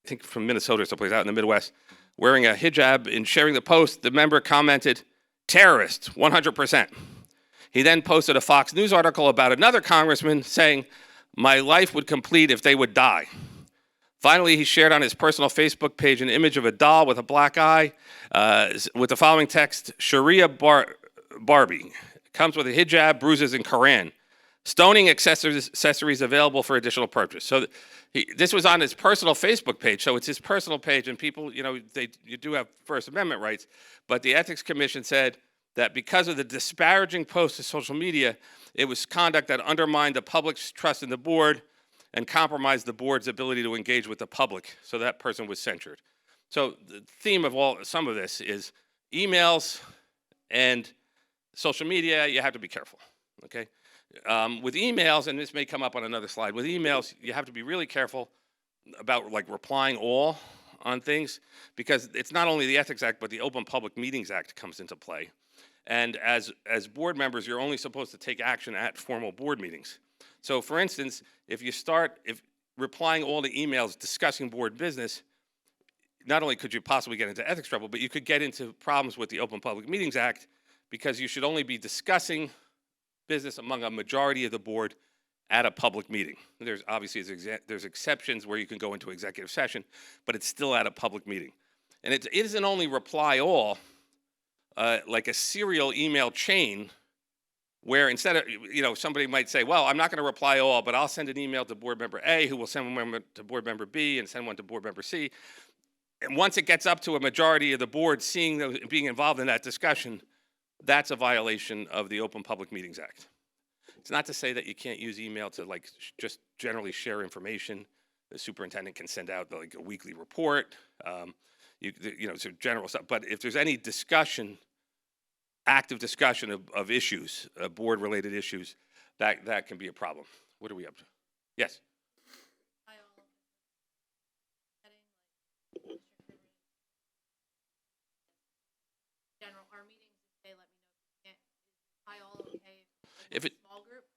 think from Minnesota or someplace out in the Midwest, wearing a hijab and sharing the post. The member commented, "Terrorist, 100%. He then posted a Fox News article about another congressman saying, "My life would complete if they would die." Finally, he shared on his personal Facebook page an image of a doll with a black eye with the following text, "Sharia Barbie. Comes with a hijab, bruises, and Quran. Stoning accessories available for additional purchase." So this was on his personal Facebook page. So it's his personal page, and people, you do have First Amendment rights. But the Ethics Commission said that because of the disparaging posts to social media, it was conduct that undermined the public's trust in the board and compromised the board's ability to engage with the public. So that person was censured. So the theme of some of this is emails and social media. You have to be careful, okay? With emails, and this may come up on another slide, with emails, you have to be really careful about like replying all on things, because it's not only the Ethics Act, but the Open Public Meetings Act comes into play. And as board members, you're only supposed to take action at formal board meetings. So for instance, if replying all the emails discussing board business, not only could you possibly get into ethics trouble, but you could get into problems with the Open Public Meetings Act, because you should only be discussing business among a majority of the board at a public meeting. There's obviously there's exceptions where you can go into executive session, but it's still at a public meeting. And it isn't only reply all, like a serial email chain, where instead of, somebody might say, well, I'm not going to reply all, but I'll send an email to board member A, who will send one to board member B, and send one to board member C. And once it gets up to a majority of the board being involved in that discussion, that's a violation of the Open Public Meetings Act. It's not to say that you can't use email to just generally share information. The superintendent can send out like a weekly report, so general stuff. But if there's any discussion, active discussion of issues, board-related issues, that can be a problem. What are we up to? Yes.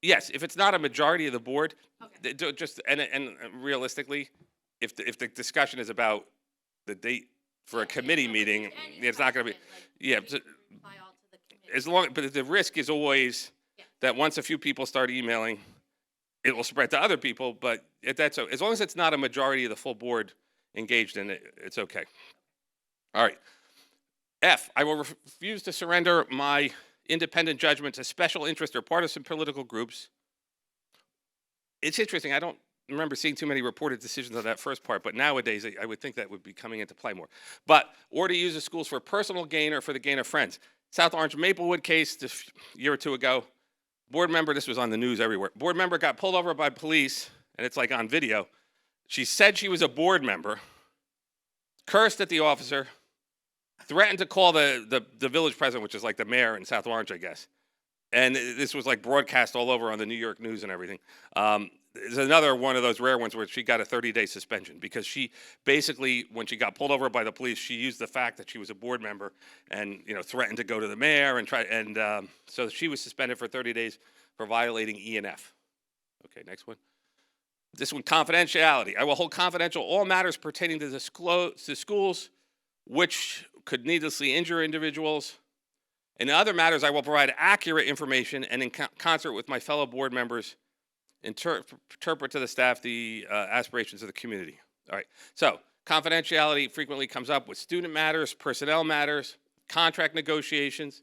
Yes, if it's not a majority of the board, okay. And realistically, if the discussion is about the date for a committee meeting, it's not going to be. But the risk is always that once a few people start emailing, it will spread to other people. But as long as it's not a majority of the full board engaged in it, it's okay. All right. F, I will refuse to surrender my independent judgment to special interest or partisan political groups. It's interesting. I don't remember seeing too many reported decisions on that first part, but nowadays I would think that would be coming into play more. Or to use the schools for personal gain or for the gain of friends. South Orange Maplewood case a year or two ago. Board member, this was on the news everywhere. Board member got pulled over by police, and it's like on video. She said she was a board member, cursed at the officer, threatened to call the village president, which is like the mayor in South Orange, I guess. And this was like broadcast all over on the New York news and everything. There's another one of those rare ones where she got a 30-day suspension because she basically, when she got pulled over by the police, she used the fact that she was a board member and threatened to go to the mayor and so she was suspended for 30 days for violating E&F. Okay, next one. This one, confidentiality. I will hold confidential all matters pertaining to the schools which could needlessly injure individuals. In other matters, I will provide accurate information and in concert with my fellow board members, interpret to the staff the aspirations of the community. All right, so confidentiality frequently comes up with student matters, personnel matters, contract negotiations,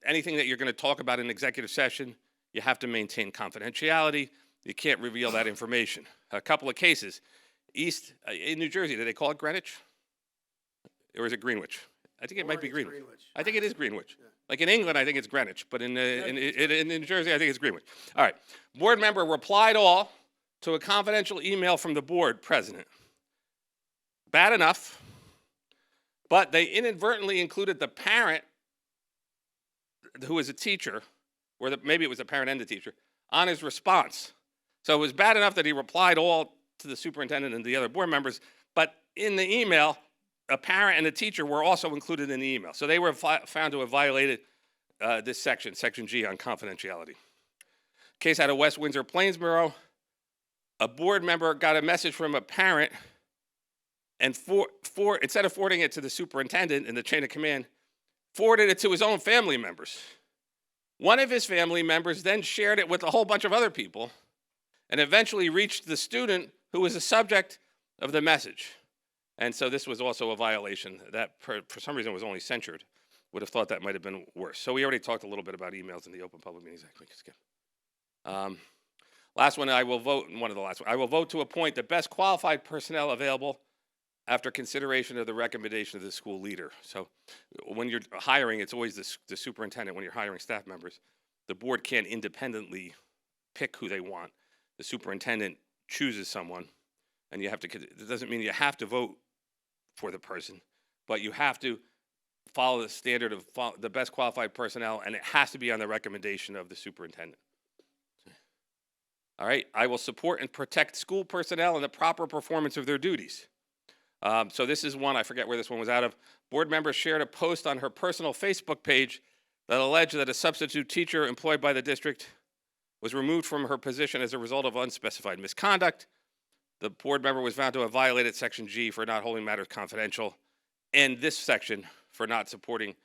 anything that you're going to talk about in executive session, you have to maintain confidentiality. You can't reveal that information. A couple of cases, in New Jersey, do they call it Greenwich? Or is it Greenwich? I think it might be Greenwich. I think it is Greenwich. Yeah. Like in England, I think it's Greenwich, but in New Jersey, I think it's Greenwich. All right. Board member replied all to a confidential email from the board president. Bad enough, but they inadvertently included the parent, who was a teacher, or maybe it was the parent and the teacher, on his response. So it was bad enough that he replied all to the superintendent and the other board members, but in the email, a parent and a teacher were also included in the email. So they were found to have violated this section G on confidentiality. Case out of West Windsor, Plainsboro. A board member got a message from a parent and instead of forwarding it to the superintendent in the chain of command, forwarded it to his own family members. One of his family members then shared it with a whole bunch of other people and eventually reached the student who was the subject of the message. And so this was also a violation that for some reason was only censured. Would have thought that might have been worse. So we already talked a little bit about emails in the Open Public Meetings Act. We can skip. Last one, I will vote, one of the last ones. I will vote to appoint the best qualified personnel available after consideration of the recommendation of the school leader. So when you're hiring, it's always the superintendent. When you're hiring staff members, the board can't independently pick who they want. The superintendent chooses someone, and you have to, it doesn't mean you have to vote for the person, but you have to follow the standard of the best qualified personnel, and it has to be on the recommendation of the superintendent. All right, I will support and protect school personnel in the proper performance of their duties. So this is one, I forget where this one was out of. Board member shared a post on her personal Facebook page that alleged that a substitute teacher employed by the district was removed from her position as a result of unspecified misconduct. The board member was found to have violated Section G for not holding matters confidential, and this section for not supporting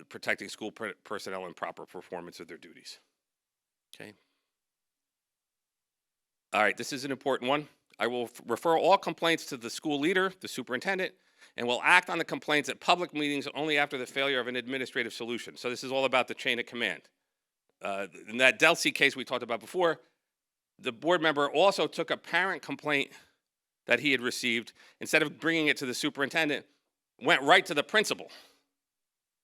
protecting school personnel in proper performance of their duties. Okay. All right, this is an important one. I will refer all complaints to the school leader, the superintendent, and will act on the complaints at public meetings only after the failure of an administrative solution. So this is all about the chain of command. In that Delsey case we talked about before, the board member also took a parent complaint that he had received, instead of bringing it to the superintendent, went right to the principal.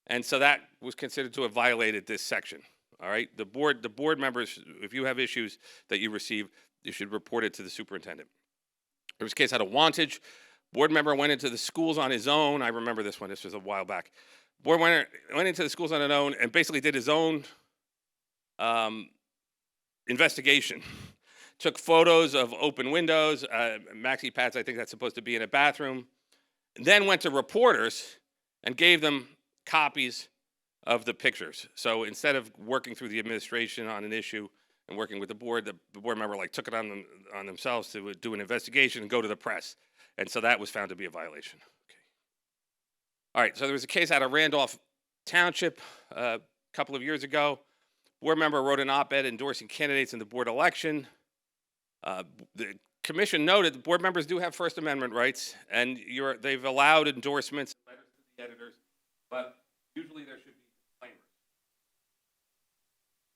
And so that was considered to have violated this section. All right, the board members, if you have issues that you receive, you should report it to the superintendent. There was a case out of Wantage. Board member went into the schools on his own. I remember this one. This was a while back. Board went into the schools on his own and basically did his own investigation. Took photos of open windows, maxi pads, I think that's supposed to be in a bathroom. And then went to reporters and gave them copies of the pictures. So instead of working through the administration on an issue and working with the board member took it on themselves to do an investigation and go to the press. And so that was found to be a violation. Okay. All right, so there was a case out of Randolph Township a couple of years ago. Board member wrote an op-ed endorsing candidates in the board election. The commission noted that board members do have First Amendment rights, and they've allowed endorsements, letters to the editors, but usually there should be disclaimers.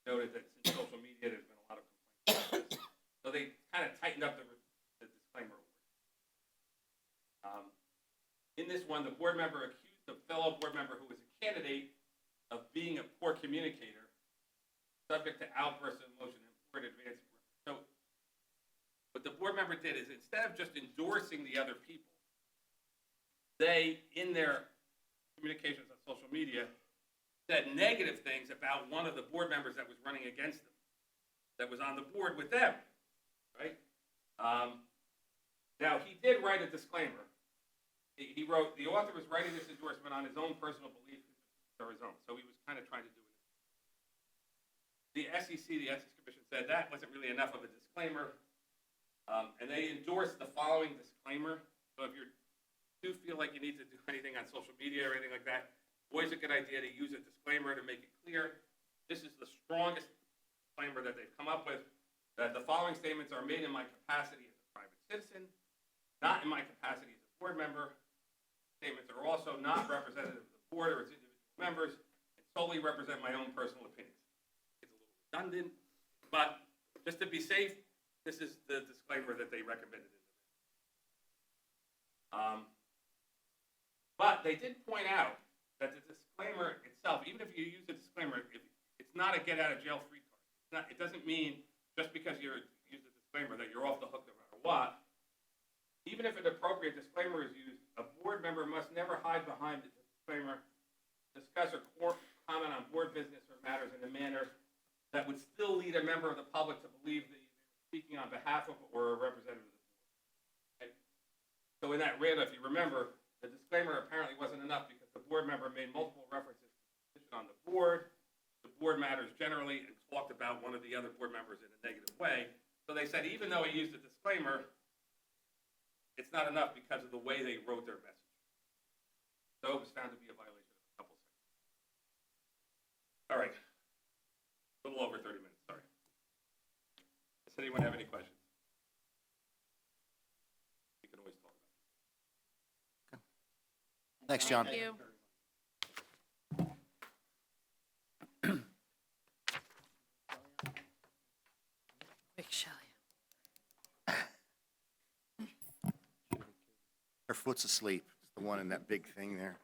Noted that since social media, there's been a lot of complaints. So they kind of tightened up the disclaimer. In this one, the board member accused a fellow board member who was a candidate of being a poor communicator, subject to outbursts of emotion and poor advance. So what the board member did is, instead of just endorsing the other people, they, in their communications on social media, said negative things about one of the board members that was running against them, that was on the board with them, right? Now, he did write a disclaimer. He wrote, the author was writing this endorsement on his own personal beliefs or his own, so he was kind of trying to do it. The SEC, the Ethics Commission, said that wasn't really enough of a disclaimer, and they endorsed the following disclaimer. So if you do feel like you need to do anything on social media or anything like that, always a good idea to use a disclaimer to make it clear. This is the strongest disclaimer that they've come up with, that the following statements are made in my capacity as a private citizen, not in my capacity as a board member. Statements are also not representative of the board or its individual members, and solely represent my own personal opinions. It's a little redundant, but just to be safe, this is the disclaimer that they recommended. But they did point out that the disclaimer itself, even if you use a disclaimer, it's not a get-out-of-jail-free card. It doesn't mean just because you use a disclaimer that you're off the hook no matter what. Even if an appropriate disclaimer is used, a board member must never hide behind the disclaimer, discuss or comment on board business or matters in a manner that would still lead a member of the public to believe that you're speaking on behalf of or a representative of the board. Okay? So in that Randolph, if you remember, the disclaimer apparently wasn't enough because the board member made multiple references to the position on the board matters generally, and talked about one of the other board members in a negative way. So they said even though he used a disclaimer, it's not enough because of the way they wrote their message. So it was found to be a violation of a couple sections. All right. A little over 30 minutes, sorry. Does anyone have any questions? We can always talk about it. Thanks, John. Thank you. Quick, shall Her foot's asleep. It's the one in that big thing there.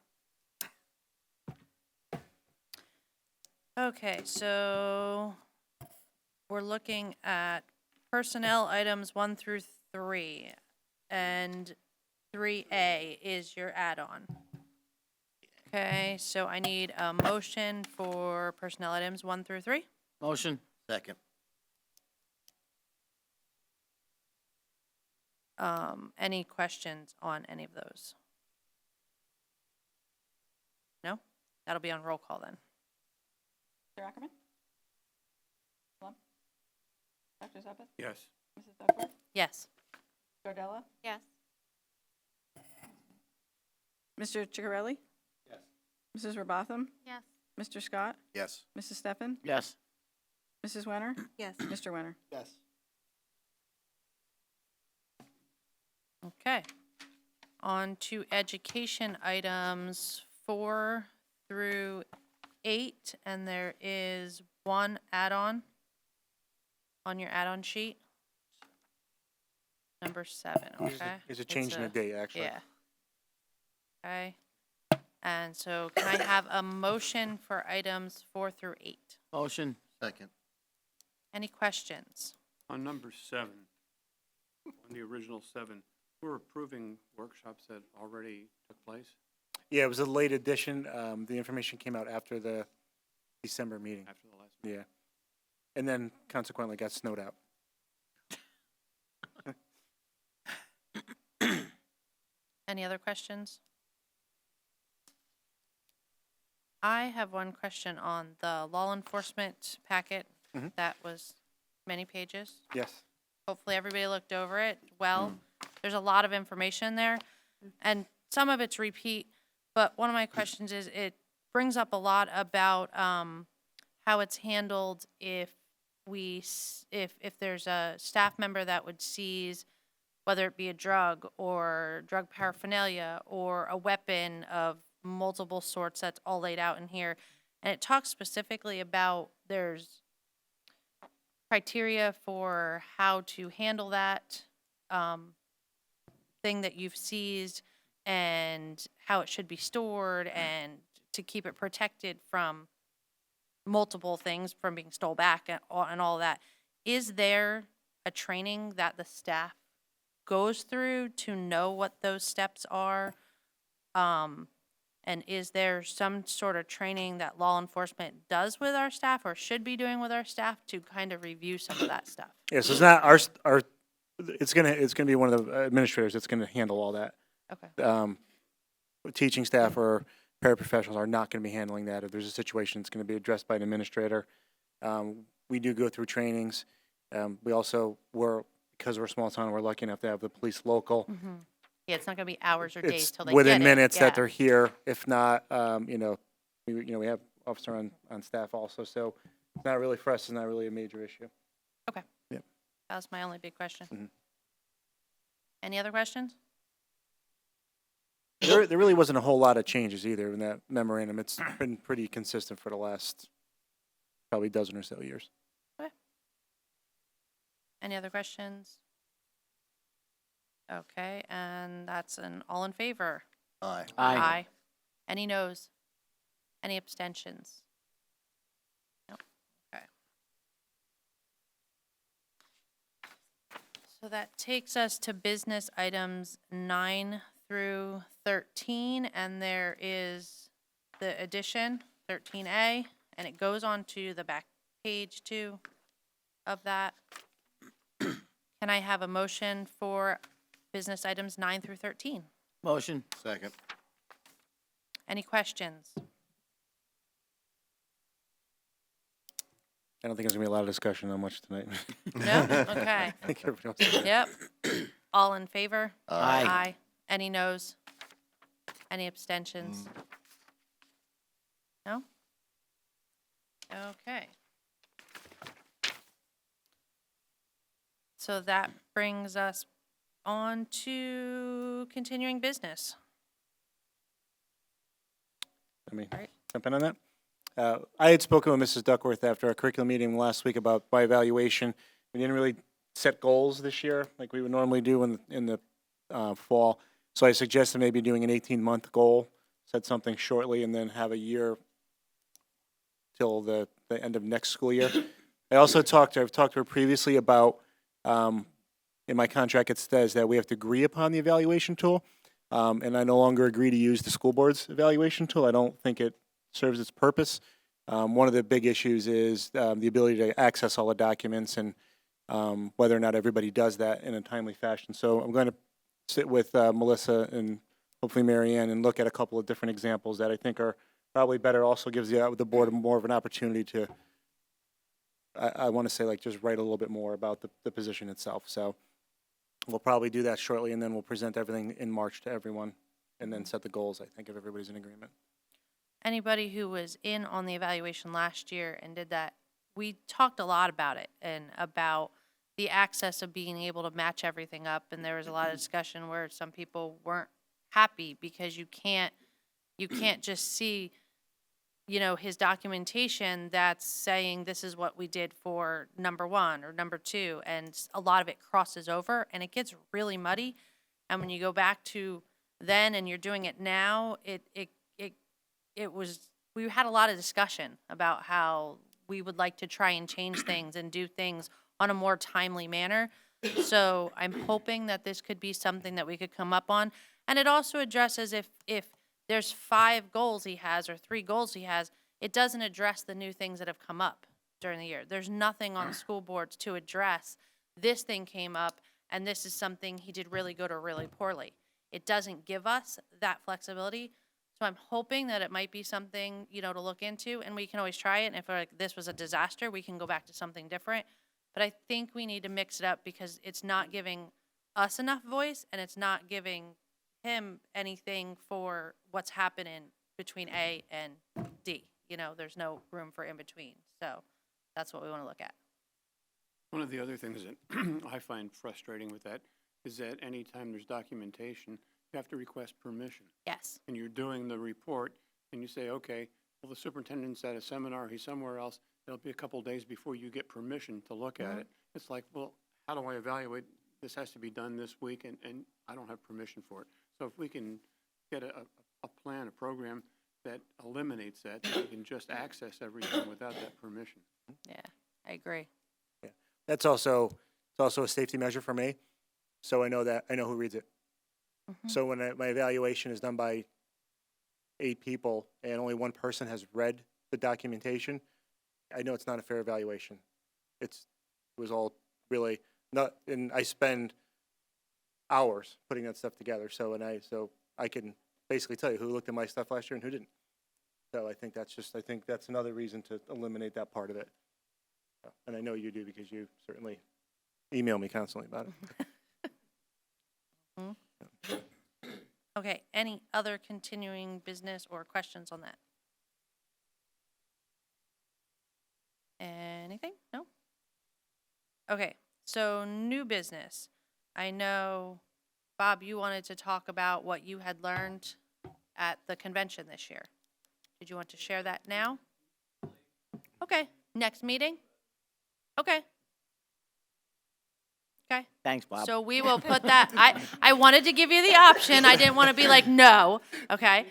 Okay, so we're looking at personnel items 1 through 3, and 3A is your add-on. Okay, so I need a motion for personnel items 1 through 3. Motion. Second. Any questions on any of those? No? That'll be on roll call then. Mr. Ackerman? Plum? Dr. Zuppeth? Yes. Mrs. Duckworth? Yes. Gardella? Yes. Mr. Ciccarelli? Yes. Mrs. Robotham? Yes. Mr. Scott? Yes. Mrs. Steffen? Yes. Mrs. Wenner? Yes. Mr. Wenner? Yes. Okay. On to education items 4 through 8, and there is one add-on on your add-on sheet. Number 7, okay? There's a change in the date, actually. Yeah. Okay. And so can I have a motion for items 4 through 8? Motion. Second. Any questions? On number 7, on the original 7, we're approving workshops that already took place Yeah, it was a late addition. The information came out after the December meeting. after the last meeting. Yeah. And then consequently got snowed out. Any other questions? I have one question on the law enforcement packet. Mhm. That was many pages. Yes. Hopefully everybody looked over it well. There's a lot of information there, and some of it's repeat, but one of my questions is, it brings up a lot about how it's handled if if there's a staff member that would seize, whether it be a drug or drug paraphernalia or a weapon of multiple sorts that's all laid out in here. And it talks specifically about there's criteria for how to handle that thing that you've seized and how it should be stored and to keep it protected from multiple things from being stole back and all that. Is there a training that the staff goes through to know what those steps are? And is there some sort of training that law enforcement does with our staff or should be doing with our staff to kind of review some of that stuff? Yes, it's not our, it's gonna be one of the administrators that's gonna handle all that. Okay. Teaching staff or paraprofessionals are not gonna be handling that. If there's a situation, it's gonna be addressed by an administrator. We do go through trainings. We also, because we're a small town, we're lucky enough to have the police local. Yeah, it's not gonna be hours or days It's till they get it. within minutes Yeah. that they're here. If not, we have officer on staff also, so it's not really, for us, it's not really a major issue. That was my only big question. Mhm. Any other questions? There really wasn't a whole lot of changes either in that memorandum. It's been pretty consistent for the last probably dozen or so years. Any other questions? Okay, and that's an all in favor. Aye. Aye. Any noes? Any abstentions? No. Okay. So that takes us to business items 9 through 13, and there is the addition, 13A, and it goes on to the back page too of that. Can I have a motion for business items 9 through 13? Motion. Second. Any questions? I don't think there's gonna be a lot of discussion on much tonight. No? Okay. I think everybody else. Yep. All in favor? Aye. Aye. Any noes? Any abstentions? No? Okay. So that brings us on to continuing business. Let me Right. jump in on that. I had spoken with Mrs. Duckworth after our curriculum meeting last week about my evaluation. We didn't really set goals this year like we would normally do in the fall. So I suggested maybe doing an 18-month goal, set something shortly, and then have a year till the end of next school year. I've talked to her previously about, in my contract it says that we have to agree upon the evaluation tool. And I no longer agree to use the school board's evaluation tool. I don't think it serves its purpose. One of the big issues is the ability to access all the documents and whether or not everybody does that in a timely fashion. So I'm going to sit with Melissa and hopefully Mary Ann and look at a couple of different examples that I think are probably better. Also gives the board more of an opportunity to, I want to say, like, just write a little bit more about the position itself. So we'll probably do that shortly, and then we'll present everything in March to everyone, and then set the goals, I think, if everybody's in agreement. Anybody who was in on the evaluation last year and did that, we talked a lot about it and about the access of being able to match everything up. And there was a lot of discussion where some people weren't happy because you can't just see, his documentation that's saying this is what we did for number 1 or number 2. And a lot of it crosses over and it gets really muddy. And when you go back to then and you're doing it now, we had a lot of discussion about how we would like to try and change things and do things on a more timely manner. So I'm hoping that this could be something that we could come up on. And it also addresses if there's 5 goals he has or 3 goals he has, it doesn't address the new things that have come up during the year. There's nothing on the school boards to address. This thing came up and this is something he did really good or really poorly. It doesn't give us that flexibility. So I'm hoping that it might be something, to look into, and we can always try it. And if this was a disaster, we can go back to something different. But I think we need to mix it up because it's not giving us enough voice, and it's not giving him anything for what's happening between A and D. There's no room for in between. So that's what we want to look at. One of the other things that I find frustrating with that is that anytime there's documentation, you have to request permission. Yes. And you're doing the report, and you say, okay, well, the superintendent's at a seminar, he's somewhere else, it'll be a couple days before you get permission to look at it. It's like, well, how do I evaluate? This has to be done this week, and I don't have permission for it. So if we can get a plan, a program that eliminates that, so we can just access everything without that permission. Yeah, I agree. It's also a safety measure for me, so I know who reads it. So when my evaluation is done by 8 people and only 1 person has read the documentation, I know it's not a fair evaluation. It was all really not, and I spend hours putting that stuff together. So I can basically tell you who looked at my stuff last year and who didn't. So I think that's another reason to eliminate that part of it. And I know you do because you certainly email me constantly about it. Okay, any other continuing business or questions on that? Anything? No? Okay, so new business. I know, Bob, you wanted to talk about what you had learned at the convention this year. Did you want to share that now? Okay, next meeting? Okay. Okay. Thanks, Bob. So we will put that, I wanted to give you the option. I didn't want to be like, no, okay?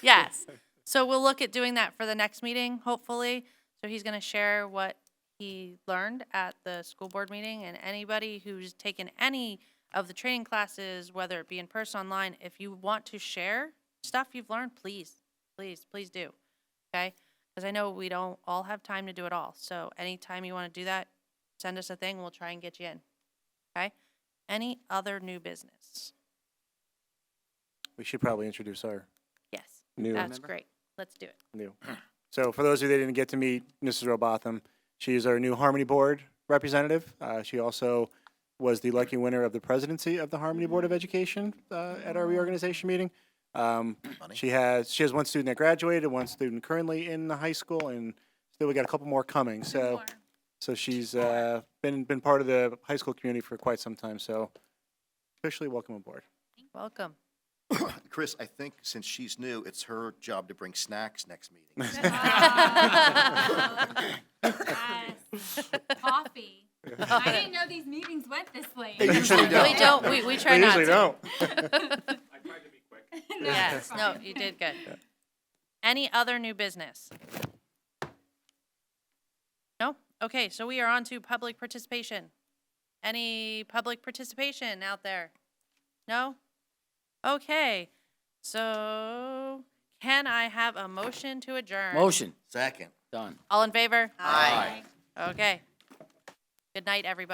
Yes. So we'll look at doing that for the next meeting, hopefully. So he's going to share what he learned at the school board meeting, and anybody who's taken any of the training classes, whether it be in person, online, if you want to share stuff you've learned, please do, okay? Because I know we don't all have time to do it all. So anytime you want to do that, send us a thing, we'll try and get you in. Okay? Any other new business? We should probably introduce our Yes. new That's great. Let's do it. So for those of you that didn't get to meet Mrs. Robotham, she is our new Harmony Board representative. She also was the lucky winner of the presidency of the Harmony Board of Education at our reorganization meeting. She has one student that graduated, one student currently in the high school, and still we got a couple more coming. So she's been part of the high school community for quite some time. So officially welcome aboard. Welcome. Chris, I think since she's new, it's her job to bring snacks next meeting. Yes. Coffee. I didn't know these meetings went this late. They usually don't. We don't, we try They not usually to. don't. I tried to be quick. Yes, no, you did good. Any other new business? No? Okay, so we are on to public participation. Any public participation out there? No? Okay, so can I have a motion to adjourn? Motion. Second. Done. All in favor? Aye. Okay. Good night, everybody.